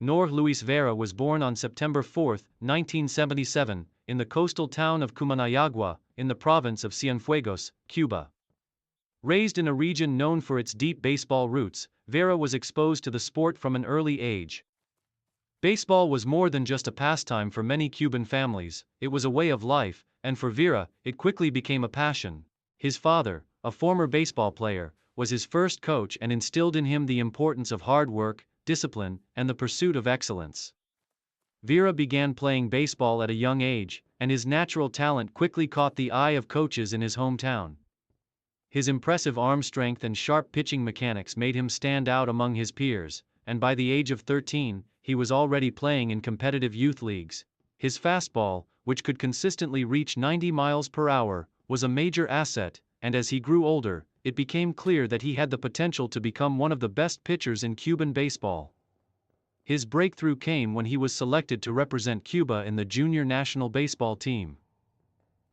Norge Luis Vera was born on September 4, 1977, in the coastal town of Cumanayagua, in the province of Cienfuegos, Cuba. Raised in a region known for its deep baseball roots, Vera was exposed to the sport from an early age. Baseball was more than just a pastime for many Cuban families, it was a way of life, and for Vera, it quickly became a passion. His father, a former baseball player, was his first coach and instilled in him the importance of hard work, discipline, and the pursuit of excellence. Vera began playing baseball at a young age, and his natural talent quickly caught the eye of coaches in his hometown. His impressive arm strength and sharp pitching mechanics made him stand out among his peers, and by the age of 13, he was already playing in competitive youth leagues. His fastball, which could consistently reach 90 miles per hour, was a major asset, and as he grew older, it became clear that he had the potential to become one of the best pitchers in Cuban baseball. His breakthrough came when he was selected to represent Cuba in the junior national baseball team,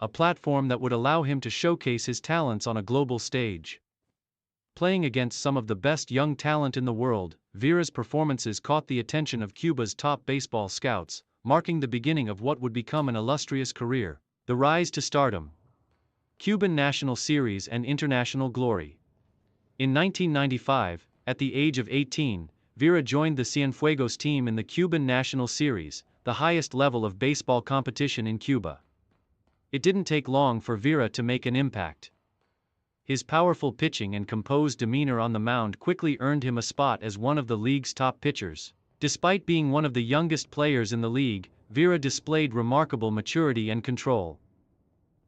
a platform that would allow him to showcase his talents on a global stage. Playing against some of the best young talent in the world, Vera's performances caught the attention of Cuba's top baseball scouts, marking the beginning of what would become an illustrious career. The rise to stardom. Cuban National Series and international glory. In 1995, at the age of 18, Vera joined the Cienfuegos team in the Cuban National Series, the highest level of baseball competition in Cuba. It didn't take long for Vera to make an impact. His powerful pitching and composed demeanor on the mound quickly earned him a spot as one of the league's top pitchers. Despite being one of the youngest players in the league, Vera displayed remarkable maturity and control.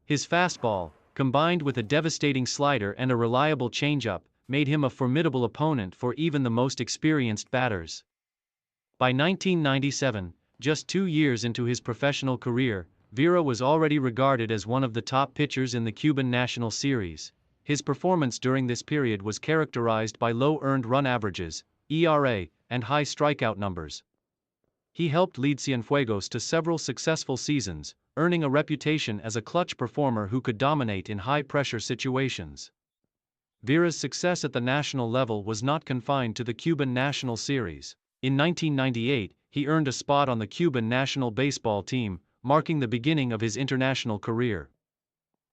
His fastball, combined with a devastating slider and a reliable changeup, made him a formidable opponent for even the most experienced batters. By 1997, just 2 years into his professional career, Vera was already regarded as one of the top pitchers in the Cuban National Series. His performance during this period was characterized by low earned run averages, ERA, and high strikeout numbers. He helped lead Cienfuegos to several successful seasons, earning a reputation as a clutch performer who could dominate in high-pressure situations. Vera's success at the national level was not confined to the Cuban National Series. In 1998, he earned a spot on the Cuban national baseball team, marking the beginning of his international career.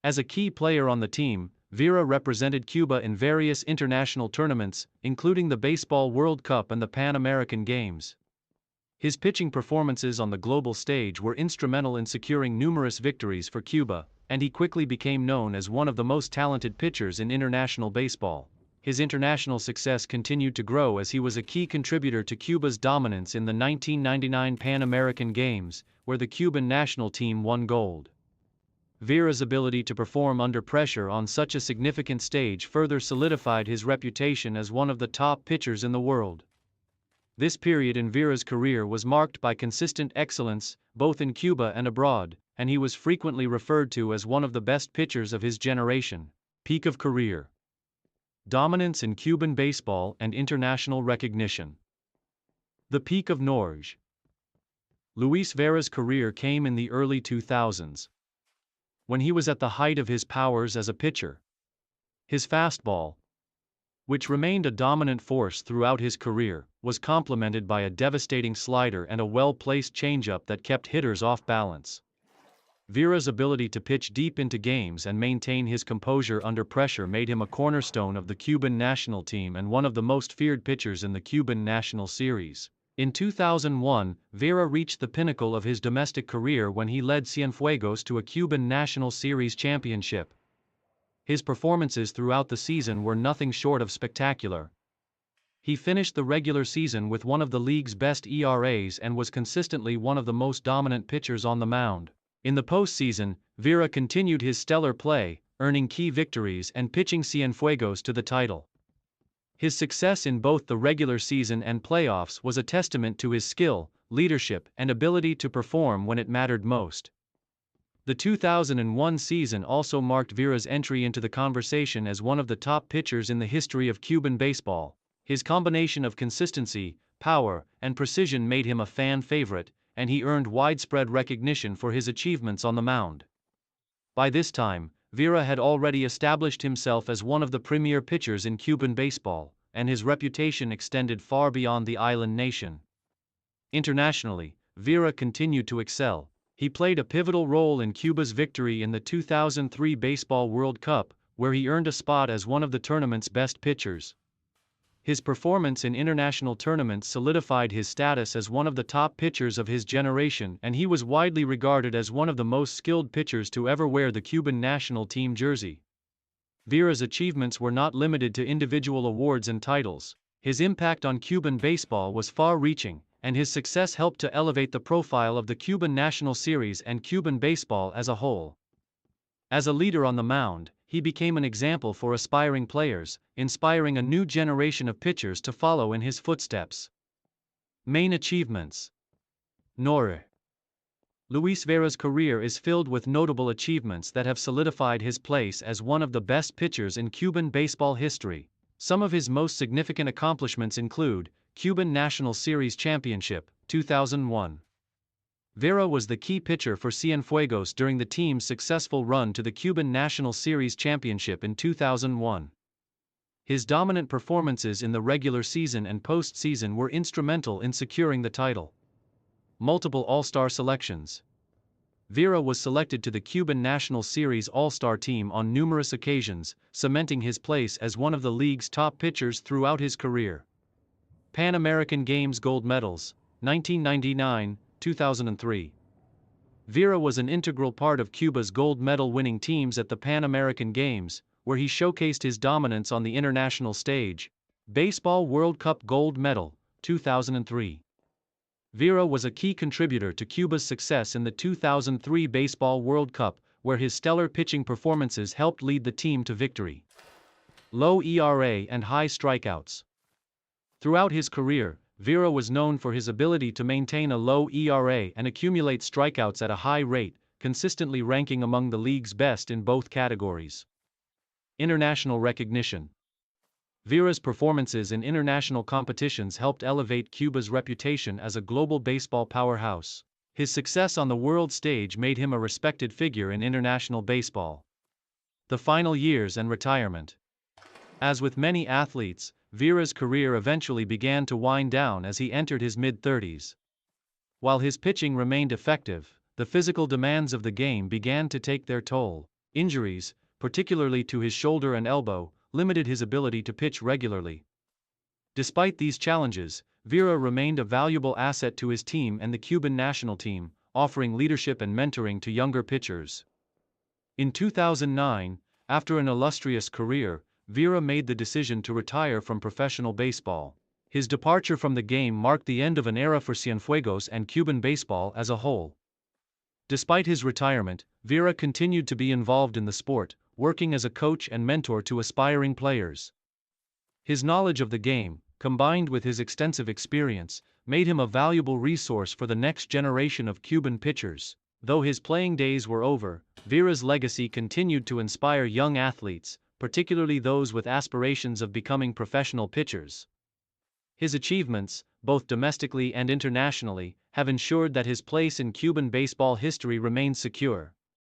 As a key player on the team, Vera represented Cuba in various international tournaments, including the Baseball World Cup and the Pan American Games. His pitching performances on the global stage were instrumental in securing numerous victories for Cuba, and he quickly became known as one of the most talented pitchers in international baseball. His international success continued to grow as he was a key contributor to Cuba's dominance in the 1999 Pan American Games, where the Cuban national team won gold. Vera's ability to perform under pressure on such a significant stage further solidified his reputation as one of the top pitchers in the world. This period in Vera's career was marked by consistent excellence, both in Cuba and abroad, and he was frequently referred to as one of the best pitchers of his generation. Peak of career. Dominance in Cuban baseball and international recognition. The peak of Norge. Luis Vera's career came in the early 2000s, when he was at the height of his powers as a pitcher. His fastball, which remained a dominant force throughout his career, was complemented by a devastating slider and a well-placed changeup that kept hitters off balance. Vera's ability to pitch deep into games and maintain his composure under pressure made him a cornerstone of the Cuban national team and one of the most feared pitchers in the Cuban National Series. In 2001, Vera reached the pinnacle of his domestic career when he led Cienfuegos to a Cuban National Series championship. His performances throughout the season were nothing short of spectacular. He finished the regular season with one of the league's best ERAs and was consistently one of the most dominant pitchers on the mound. In the postseason, Vera continued his stellar play, earning key victories and pitching Cienfuegos to the title. His success in both the regular season and playoffs was a testament to his skill, leadership, and ability to perform when it mattered most. The 2001 season also marked Vera's entry into the conversation as one of the top pitchers in the history of Cuban baseball. His combination of consistency, power, and precision made him a fan favorite, and he earned widespread recognition for his achievements on the mound. By this time, Vera had already established himself as one of the premier pitchers in Cuban baseball, and his reputation extended far beyond the island nation. Internationally, Vera continued to excel. He played a pivotal role in Cuba's victory in the 2003 Baseball World Cup, where he earned a spot as one of the tournament's best pitchers. His performance in international tournaments solidified his status as one of the top pitchers of his generation, and he was widely regarded as one of the most skilled pitchers to ever wear the Cuban national team jersey. Vera's achievements were not limited to individual awards and titles. His impact on Cuban baseball was far-reaching, and his success helped to elevate the profile of the Cuban National Series and Cuban baseball as a whole. As a leader on the mound, he became an example for aspiring players, inspiring a new generation of pitchers to follow in his footsteps. Main achievements. Norge. Luis Vera's career is filled with notable achievements that have solidified his place as one of the best pitchers in Cuban baseball history. Some of his most significant accomplishments include Cuban National Series Championship, 2001. Vera was the key pitcher for Cienfuegos during the team's successful run to the Cuban National Series Championship in 2001. His dominant performances in the regular season and postseason were instrumental in securing the title. Multiple All-Star selections. Vera was selected to the Cuban National Series All-Star team on numerous occasions, cementing his place as one of the league's top pitchers throughout his career. Pan American Games gold medals, 1999, 2003. Vera was an integral part of Cuba's gold medal-winning teams at the Pan American Games, where he showcased his dominance on the international stage. Baseball World Cup gold medal, 2003. Vera was a key contributor to Cuba's success in the 2003 Baseball World Cup, where his stellar pitching performances helped lead the team to victory. Low ERA and high strikeouts. Throughout his career, Vera was known for his ability to maintain a low ERA and accumulate strikeouts at a high rate, consistently ranking among the league's best in both categories. International recognition. Vera's performances in international competitions helped elevate Cuba's reputation as a global baseball powerhouse. His success on the world stage made him a respected figure in international baseball. The final years and retirement. As with many athletes, Vera's career eventually began to wind down as he entered his mid-30s. While his pitching remained effective, the physical demands of the game began to take their toll. Injuries, particularly to his shoulder and elbow, limited his ability to pitch regularly. Despite these challenges, Vera remained a valuable asset to his team and the Cuban national team, offering leadership and mentoring to younger pitchers. In 2009, after an illustrious career, Vera made the decision to retire from professional baseball. His departure from the game marked the end of an era for Cienfuegos and Cuban baseball as a whole. Despite his retirement, Vera continued to be involved in the sport, working as a coach and mentor to aspiring players. His knowledge of the game, combined with his extensive experience, made him a valuable resource for the next generation of Cuban pitchers. Though his playing days were over, Vera's legacy continued to inspire young athletes, particularly those with aspirations of becoming professional pitchers. His achievements, both domestically and internationally, have ensured that his place in Cuban baseball history remains secure.